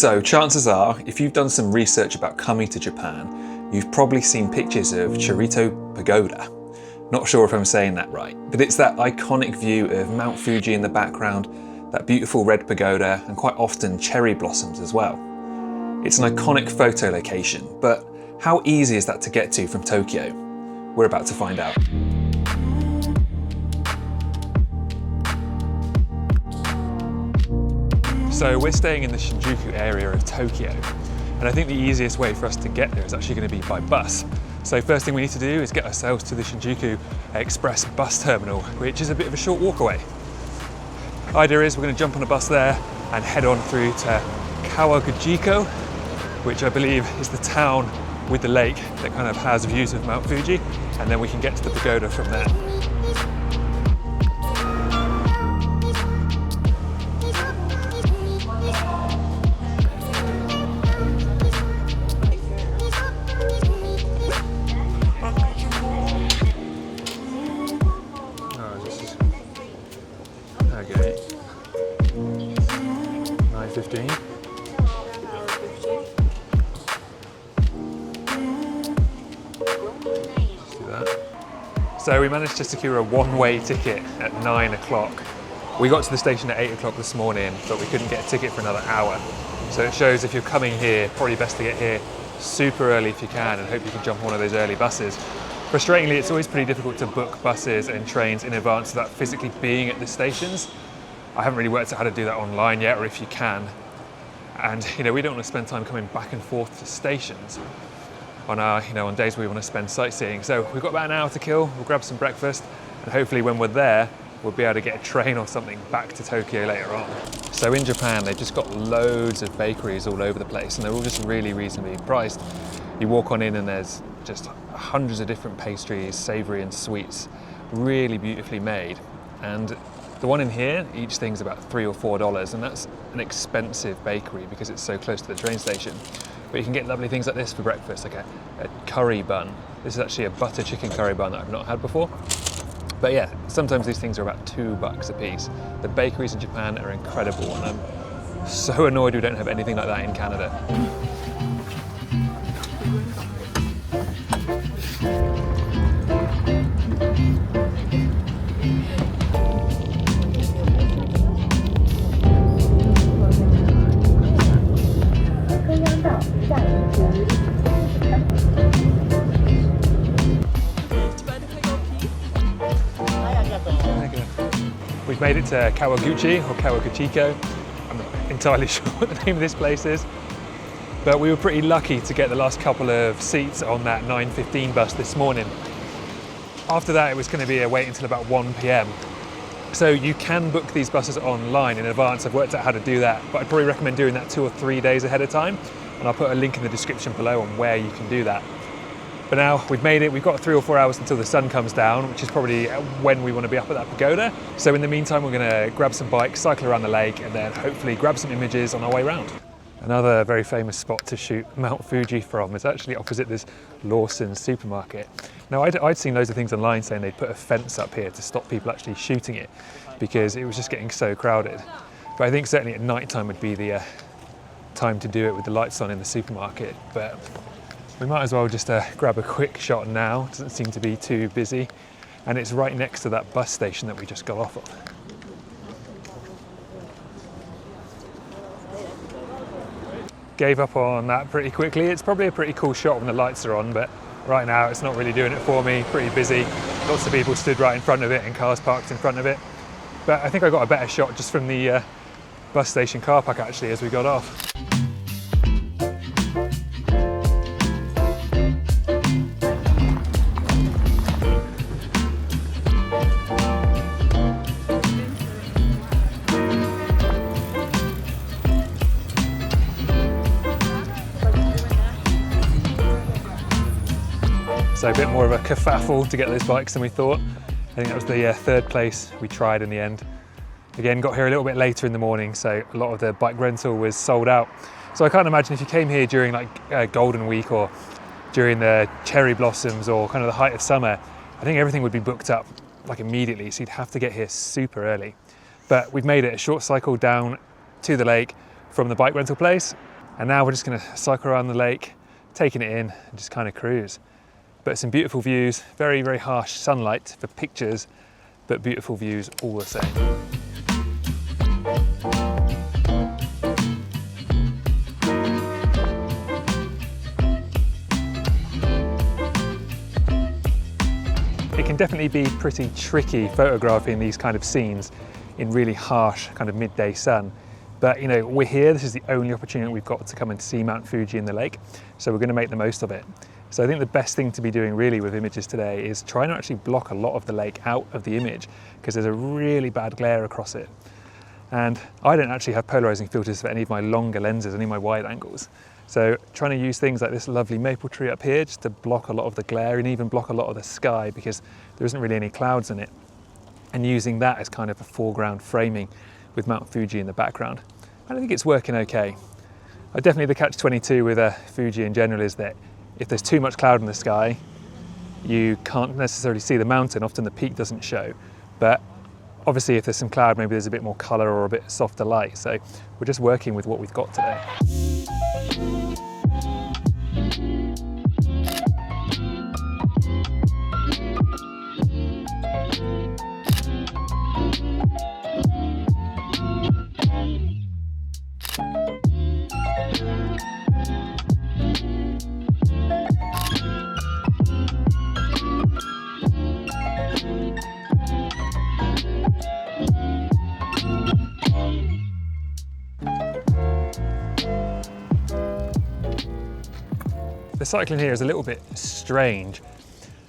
So chances are, if you've done some research about coming to Japan, you've probably seen pictures of Chureito Pagoda. Not sure if I'm saying that right, but it's that iconic view of Mount Fuji in the background, that beautiful red pagoda, and quite often cherry blossoms as well. It's an iconic photo location, but how easy is that to get to from Tokyo? We're about to find out. So we're staying in the Shinjuku area of Tokyo, and I think the easiest way for us to get there is actually going to be by bus. So first thing we need to do is get ourselves to the Shinjuku Express bus terminal, which is a bit of a short walk away. Idea is we're going to jump on a bus there and head on through to Kawaguchiko, which I believe is the town with the lake that kind of has views of Mount Fuji, and then we can get to the pagoda from there. Okay. 9:15. Let's do that. So we managed to secure a one-way ticket at 9 o'clock. We got to the station at 8 o'clock this morning, but we couldn't get a ticket for another hour. So it shows if you're coming here, probably best to get here super early if you can, and hope you can jump on one of those early buses. Frustratingly, it's always pretty difficult to book buses and trains in advance without physically being at the stations. I haven't really worked out how to do that online yet, or if you can. And we don't want to spend time coming back and forth to stations on our, on days where we want to spend sightseeing. So we've got about an hour to kill. We'll grab some breakfast, and hopefully when we're there, we'll be able to get a train or something back to Tokyo later on. So in Japan, they've just got loads of bakeries all over the place, and they're all just really reasonably priced. You walk on in and there's just hundreds of different pastries, savoury and sweets, really beautifully made. And the one in here, each thing's about $3 or $4, and that's an expensive bakery because it's so close to the train station. But you can get lovely things like this for breakfast, like a curry bun. This is actually a butter chicken curry bun that I've not had before. But yeah, sometimes these things are about $2 a piece. The bakeries in Japan are incredible, and I'm so annoyed we don't have anything like that in Canada. We've made it to Kawaguchi, or Kawaguchiko. I'm not entirely sure what the name of this place is. But we were pretty lucky to get the last couple of seats on that 9:15 bus this morning. After that, it was going to be a wait until about 1 p.m. So you can book these buses online in advance. I've worked out how to do that, but I'd probably recommend doing that 2 or 3 days ahead of time. And I'll put a link in the description below on where you can do that. But now we've made it, we've got 3 or 4 hours until the sun comes down, which is probably when we want to be up at that pagoda. So in the meantime, we're going to grab some bikes, cycle around the lake, and then hopefully grab some images on our way round. Another very famous spot to shoot Mount Fuji from is actually opposite this Lawsons supermarket. Now I'd seen loads of things online saying they'd put a fence up here to stop people actually shooting it because it was just getting so crowded. But I think certainly at night time would be the time to do it with the lights on in the supermarket. But we might as well just grab a quick shot now. It doesn't seem to be too busy, and it's right next to that bus station that we just got off of. Gave up on that pretty quickly. It's probably a pretty cool shot when the lights are on, but right now it's not really doing it for me. Pretty busy. Lots of people stood right in front of it and cars parked in front of it. But I think I got a better shot just from the bus station car park actually as we got off. So a bit more of a kerfuffle to get those bikes than we thought. I think that was the third place we tried in the end. Again, got here a little bit later in the morning, so a lot of the bike rental was sold out. So I can't imagine if you came here during like Golden Week or during the cherry blossoms or kind of the height of summer, I think everything would be booked up like immediately, so you'd have to get here super early. But we've made it a short cycle down to the lake, from the bike rental place. And now we're just going to cycle around the lake, taking it in and just kind of cruise. But some beautiful views, very, very harsh sunlight for pictures, but beautiful views all the same. It can definitely be pretty tricky photographing these kind of scenes in really harsh kind of midday sun. But you know, we're here, this is the only opportunity we've got to come and see Mount Fuji in the lake, so we're going to make the most of it. So I think the best thing to be doing really with images today is try not actually block a lot of the lake out of the image, because there's a really bad glare across it. And I don't actually have polarizing filters for any of my longer lenses, any of my wide angles. So trying to use things like this lovely maple tree up here just to block a lot of the glare and even block a lot of the sky, because there isn't really any clouds in it. And using that as kind of a foreground framing with Mount Fuji in the background. I think it's working okay. Definitely the catch-22 with Fuji in general is that if there's too much cloud in the sky, you can't necessarily see the mountain. Often the peak doesn't show. But obviously if there's some cloud, maybe there's a bit more color or a bit softer light. So we're just working with what we've got today. The cycling here is a little bit strange.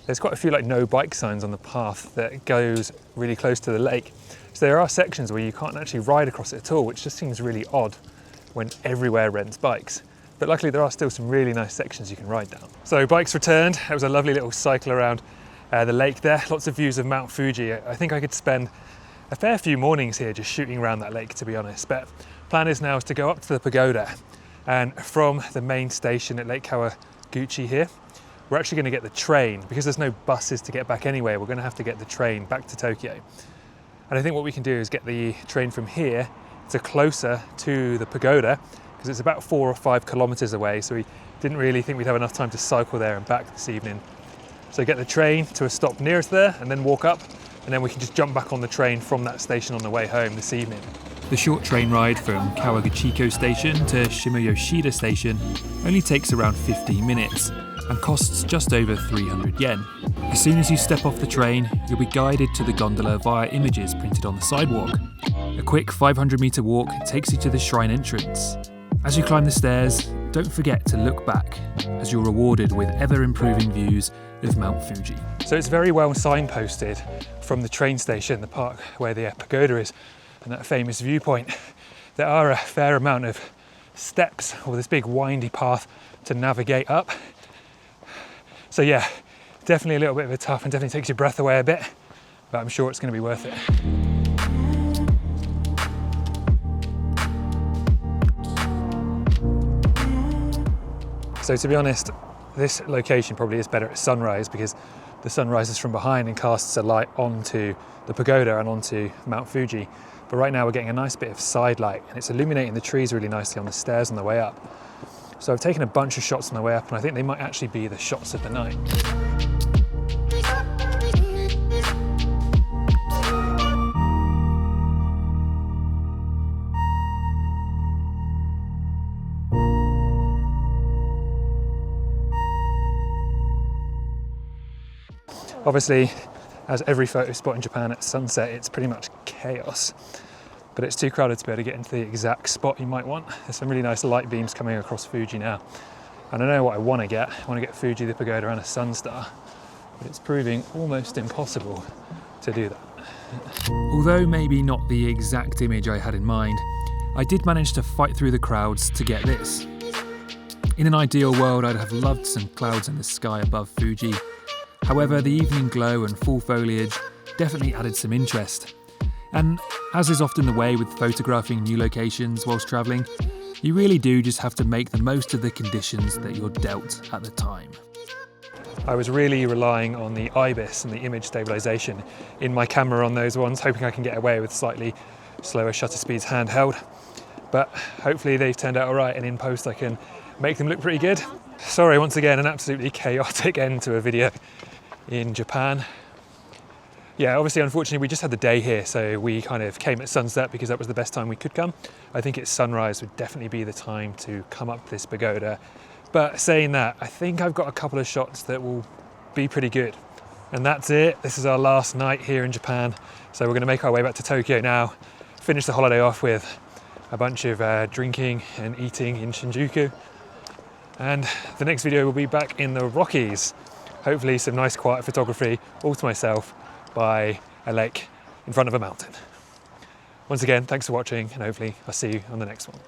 There's quite a few like no bike signs on the path that goes really close to the lake. So there are sections where you can't actually ride across it at all, which just seems really odd when everywhere rents bikes. But luckily there are still some really nice sections you can ride down. So bikes returned. It was a lovely little cycle around the lake there. Lots of views of Mount Fuji. I think I could spend a fair few mornings here just shooting around that lake, to be honest. But plan is now to go up to the pagoda, and from the main station at Lake Kawaguchiko here, we're actually going to get the train. Because there's no buses to get back anyway, we're going to have to get the train back to Tokyo. And I think what we can do is get the train from here to closer to the pagoda, because it's about 4 or 5 kilometers away, so we didn't really think we'd have enough time to cycle there and back this evening. So get the train to a stop nearest there and then walk up, and then we can just jump back on the train from that station on the way home this evening. The short train ride from Kawaguchiko station to Shimoyoshida station only takes around 15 minutes and costs just over 300 yen. As soon as you step off the train, you'll be guided to the gondola via images printed on the sidewalk. A quick 500-meter walk takes you to the shrine entrance. As you climb the stairs, don't forget to look back, as you're rewarded with ever-improving views of Mount Fuji. So it's very well signposted from the train station, the park where the pagoda is, and that famous viewpoint. There are a fair amount of steps, or this big windy path to navigate up. So yeah, definitely a little bit of a tough and definitely takes your breath away a bit, but I'm sure it's going to be worth it. So to be honest, this location probably is better at sunrise, because the sun rises from behind and casts a light onto the pagoda and onto Mount Fuji. But right now we're getting a nice bit of side light, and it's illuminating the trees really nicely on the stairs on the way up. So I've taken a bunch of shots on the way up, and I think they might actually be the shots of the night. Obviously, as every photo spot in Japan at sunset, it's pretty much chaos. But it's too crowded to be able to get into the exact spot you might want. There's some really nice light beams coming across Fuji now. And I know what I want to get. I want to get Fuji, the pagoda, and a sun star. But it's proving almost impossible to do that. Although maybe not the exact image I had in mind, I did manage to fight through the crowds to get this. In an ideal world, I'd have loved some clouds in the sky above Fuji. However, the evening glow and full foliage definitely added some interest. And as is often the way with photographing new locations whilst travelling, you really do just have to make the most of the conditions that you're dealt at the time. I was really relying on the IBIS and the image stabilisation in my camera on those ones, hoping I can get away with slightly slower shutter speeds handheld. but hopefully they've turned out all right, and in post I can make them look pretty good. Sorry, once again, an absolutely chaotic end to a video in Japan. Yeah, obviously, unfortunately, we just had the day here, so we kind of came at sunset because that was the best time we could come. I think it's sunrise would definitely be the time to come up this pagoda. But saying that, I think I've got a couple of shots that will be pretty good. And that's it. This is our last night here in Japan. So we're going to make our way back to Tokyo now, finish the holiday off with a bunch of drinking and eating in Shinjuku. And the next video will be back in the Rockies. Hopefully some nice quiet photography all to myself by a lake in front of a mountain. Once again, thanks for watching, and hopefully I'll see you on the next one.